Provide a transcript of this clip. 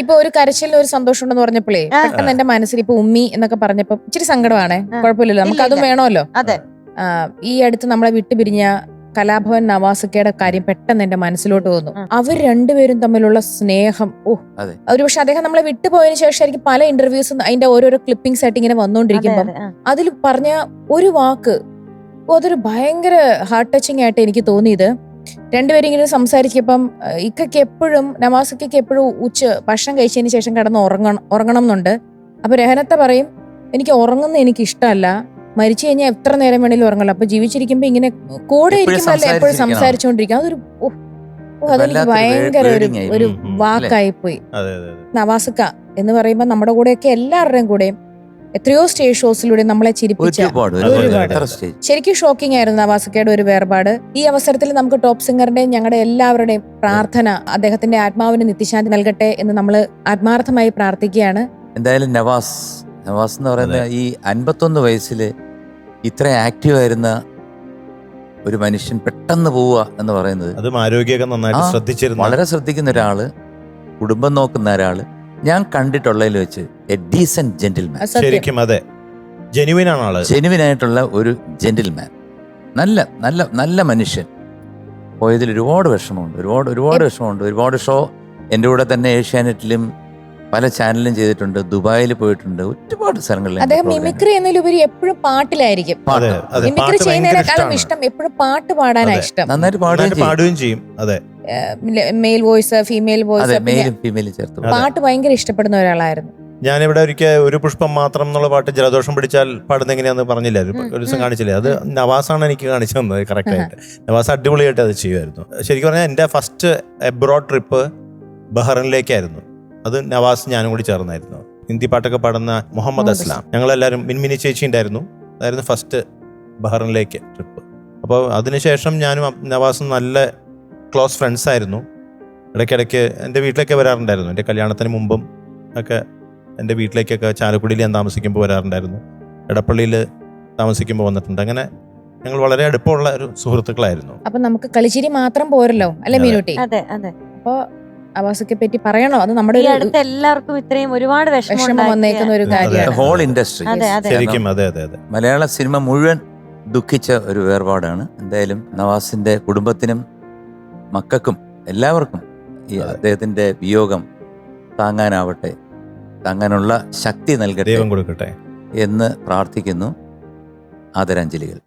ഇപ്പൊ ഒരു കരച്ചിലിന് ഒരു സന്തോഷം ഉണ്ടെന്ന് പറഞ്ഞപ്പോഴേ പെട്ടെന്ന് എന്റെ മനസ്സിൽ ഇപ്പൊ ഉമ്മി എന്നൊക്കെ പറഞ്ഞപ്പോ ഇച്ചിരി സങ്കടമാണേ. കുഴപ്പമില്ലല്ലോ, നമുക്ക് അതും വേണമല്ലോ. അതെ. ഈ അടുത്ത് നമ്മളെ വിട്ടുപിരിഞ്ഞ കലാഭവൻ നവാസുക്കയുടെ കാര്യം പെട്ടെന്ന് എന്റെ മനസ്സിലോട്ട് വന്നു. അവർ രണ്ടുപേരും തമ്മിലുള്ള സ്നേഹം, ഒരുപക്ഷെ അദ്ദേഹം നമ്മളെ വിട്ടുപോയതിനു ശേഷമായിരിക്കും പല ഇന്റർവ്യൂസും അതിന്റെ ഓരോരോ ക്ലിപ്പിംഗ്സ് ആയിട്ട് ഇങ്ങനെ വന്നുകൊണ്ടിരിക്കുമ്പം അതിൽ പറഞ്ഞ ഒരു വാക്ക്, അതൊരു ഭയങ്കര ഹാർട്ട് ടച്ചിങ് ആയിട്ട് എനിക്ക് തോന്നിയത്. രണ്ടുപേരും ഇങ്ങനെ സംസാരിച്ചപ്പം ഇക്കയ്ക്ക് എപ്പോഴും, നവാസുക്കയ്ക്ക് എപ്പോഴും ഭക്ഷണം കഴിച്ചതിന് ശേഷം കിടന്ന് ഉറങ്ങണം എന്നുണ്ട്. അപ്പൊ രഹനത്ത പറയും, എനിക്ക് ഉറങ്ങുന്ന എനിക്ക് ഇഷ്ടമല്ല, മരിച്ചു കഴിഞ്ഞാൽ എത്ര നേരം വേണേലും ഉറങ്ങല്ലോ, അപ്പൊ ജീവിച്ചിരിക്കുമ്പോ ഇങ്ങനെ കൂടെ ഇരിക്കുമ്പോഴല്ലേ എപ്പോഴും സംസാരിച്ചുകൊണ്ടിരിക്കും. അതൊരു അതെനിക്ക് ഭയങ്കര ഒരു വാക്കായി പോയി. നവാസുക്ക എന്ന് പറയുമ്പോ നമ്മുടെ കൂടെയൊക്കെ എല്ലാവരുടെയും കൂടെയും എത്രയോ സ്റ്റേജ് ഷോസിലൂടെ നമ്മളെ ചിരിപ്പിച്ച ശരിക്കും ഷോക്കിംഗ് ആയിരുന്നു നവാസുക്കയുടെ ഒരു വേർപാട്. ഈ അവസരത്തിൽ നമുക്ക് ടോപ്പ് സിംഗറിന്റെയും ഞങ്ങളുടെ എല്ലാവരുടെയും പ്രാർത്ഥന അദ്ദേഹത്തിന്റെ ആത്മാവിന് നിത്യശാന്തി നൽകട്ടെ എന്ന് നമ്മൾ ആത്മാർത്ഥമായി പ്രാർത്ഥിക്കുകയാണ്. എന്തായാലും നവാസ് എന്ന് പറയുന്ന ഈ 51 വയസ്സില് ഇത്ര ആക്റ്റീവ് ആയിരുന്ന ഒരു മനുഷ്യൻ പെട്ടെന്ന് പോവുക എന്ന് പറയുന്നത്, അതും ആരോഗ്യമൊക്കെ നന്നായിട്ട് ശ്രദ്ധിച്ചിരുന്നു, വളരെ ശ്രദ്ധിക്കുന്ന ഒരാള്, കുടുംബം നോക്കുന്ന ഒരാള്, ഞാൻ കണ്ടിട്ടുള്ളതിൽ വെച്ച് എ ഡീസന്റ് ജെന്റിൽമാൻ. ശരിക്കും അതെ, ജെനുവിൻ ആണ് ആള്, ജെനുവിൻ ആയിട്ടുള്ള ഒരു ജെന്റിൽമാൻ, നല്ല നല്ല നല്ല മനുഷ്യൻ. പോയതിൽ ഒരുപാട് വിഷമമുണ്ട്, ഒരുപാട് വിഷമമുണ്ട്. ഒരുപാട് ഷോ എൻ്റെ കൂടെ തന്നെ ഏഷ്യാനെറ്റിലും പല ചാനലിലും ചെയ്തിട്ടുണ്ട്, ദുബായിൽ പോയിട്ടുണ്ട്, ഒരുപാട് സ്ഥലങ്ങളിൽ. അദ്ദേഹം മിമിക്രി എന്നതിലുപരി എപ്പോഴും പാട്ടിലായിരിക്കും. മിമിക്രി ചെയ്യുന്നതിനേക്കാളും ഇഷ്ടം എപ്പോഴും പാട്ട് പാടാനാണ് ഇഷ്ടം. നന്നായിട്ട് പാടുകയും ചെയ്യും. അതെ, മെയിൽ വോയിസ്, ഫീമെയിൽ വോയിസ്, ചേർത്ത് പാട്ട് ഭയങ്കര ഇഷ്ടപ്പെടുന്ന ഒരാളായിരുന്നു. ഞാനിവിടെ ഒരു പുഷ്പം മാത്രം എന്നുള്ള പാട്ട് ജലദോഷം പിടിച്ചാൽ പാടുന്ന എങ്ങനെയാന്ന് പറഞ്ഞില്ല, ഒരു ദിവസം കാണിച്ചില്ലേ, അത് നവാസാണ് എനിക്ക് കാണിച്ചു തന്നത് കറക്റ്റായിട്ട്. നവാസ് അടിപൊളിയായിട്ട് അത് ചെയ്യുമായിരുന്നു. ശരിക്കും പറഞ്ഞാൽ എൻ്റെ ഫസ്റ്റ് എബ്രോഡ് ട്രിപ്പ് ബഹ്റിനിലേക്കായിരുന്നു. അത് നവാസ് ഞാനും കൂടി ചേർന്നായിരുന്നു. ഹിന്ദി പാട്ടൊക്കെ പാടുന്ന മുഹമ്മദ് അസ്ലാം, ഞങ്ങളെല്ലാവരും, മിൻമിനി ചേച്ചി ഉണ്ടായിരുന്നു, അതായിരുന്നു ഫസ്റ്റ് ബഹ്റിനിലേക്ക് ട്രിപ്പ്. അപ്പോൾ അതിനുശേഷം ഞാനും നവാസും നല്ല ക്ലോസ് ഫ്രണ്ട്സ് ആയിരുന്നു. ഇടയ്ക്കിടയ്ക്ക് എൻ്റെ വീട്ടിലേക്ക് വരാറുണ്ടായിരുന്നു. എൻ്റെ കല്യാണത്തിന് മുമ്പും ഒക്കെ എൻ്റെ വീട്ടിലേക്കൊക്കെ ചാലക്കുടിയിൽ ഞാൻ താമസിക്കുമ്പോൾ വരാറുണ്ടായിരുന്നു. എടപ്പള്ളിയിൽ താമസിക്കുമ്പോൾ വന്നിട്ടുണ്ട്. അങ്ങനെ ഞങ്ങൾ വളരെ അടുപ്പമുള്ള ഒരു സുഹൃത്തുക്കളായിരുന്നു. അപ്പൊ നമുക്ക് കളിച്ചിരി മാത്രം പോരല്ലോ അല്ലെ മീനുട്ടി? അതെ അതെ. അപ്പൊ നവാസുക്കെ പറ്റി പറയണോ? അത് നമ്മുടെ അടുത്ത് എല്ലാവർക്കും ഇത്രയും ഒരുപാട് വിഷമം വന്നേക്കുന്ന ഒരു കാര്യമാണ്. ഹോൾ ഇൻഡസ്ട്രി ശരിക്കും അതെ അതെ അതെ, മലയാള സിനിമ മുഴുവൻ ദുഃഖിച്ച ഒരു വേർപാടാണ്. എന്തായാലും നവാസിന്റെ കുടുംബത്തിനും മക്കൾക്കും എല്ലാവർക്കും ഈ അദ്ദേഹത്തിന്റെ വിയോഗം താങ്ങാനുള്ള ശക്തി നൽകട്ടെ, ദൈവം കൊടുക്കട്ടെ എന്ന് പ്രാർത്ഥിക്കുന്നു. ആദരാഞ്ജലികൾ.